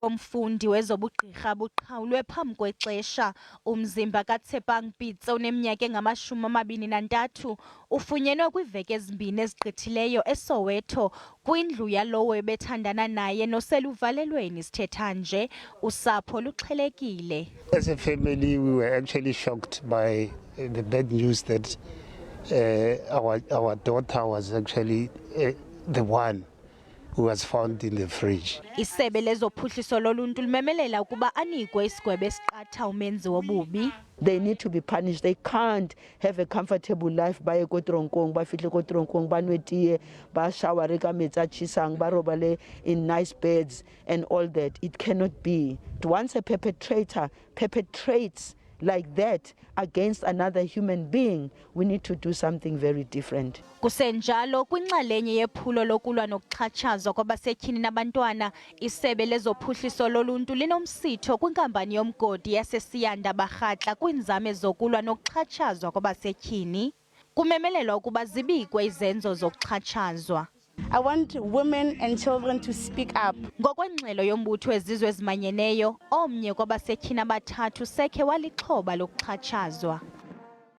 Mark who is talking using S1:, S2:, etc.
S1: Umfundi wezobugqirha buqhawulwe phambi kwexesha. Umzimba kaTshepang Pitso oneminyaka engama-23 ufunyenwe kwiiveki ezimbini ezigqithileyo eSoweto kwindlu yalowo ebethandana naye noseluvalelweni. Sithetha nje usapho luxhelekile.
S2: As a family, we were actually shocked by the bad news that our daughter was actually the one who was found in the fridge.
S1: Isebe lezophuhliso loluntu lumemelela ukuba anikwe isigwebo esiqatha umenzi wobubi.
S3: They need to be punished. They can't have a comfortable life by kotronkong, ba fihle kotronkong, ba nwetiye, ba showere ka metsi a tjhisang, ba robale in nice beds and all that. It cannot be. Once a perpetrator perpetrates like that against another human being, we need to do something very different.
S1: Kusenjalo kwinxalenye yephulo lokulwa nokuxhatshazwa kwabasetyhini nabantwana, isebe lezophuhliso loluntu linomsitho kwinkampani yomgodi yaseSITHANDA barhatla kwiinzame zokulwa nokuxhatshazwa kwabasetyhini. Kumemelelwa ukuba zibikwe izenzo zokuxhatshazwa.
S4: I want women and children to speak up.
S1: Ngokwengxelo yombutho wezizwe ezimanyeneyo, omnye kwabasetyhini abathathu sekhe walixhoba lokuxhatshazwa.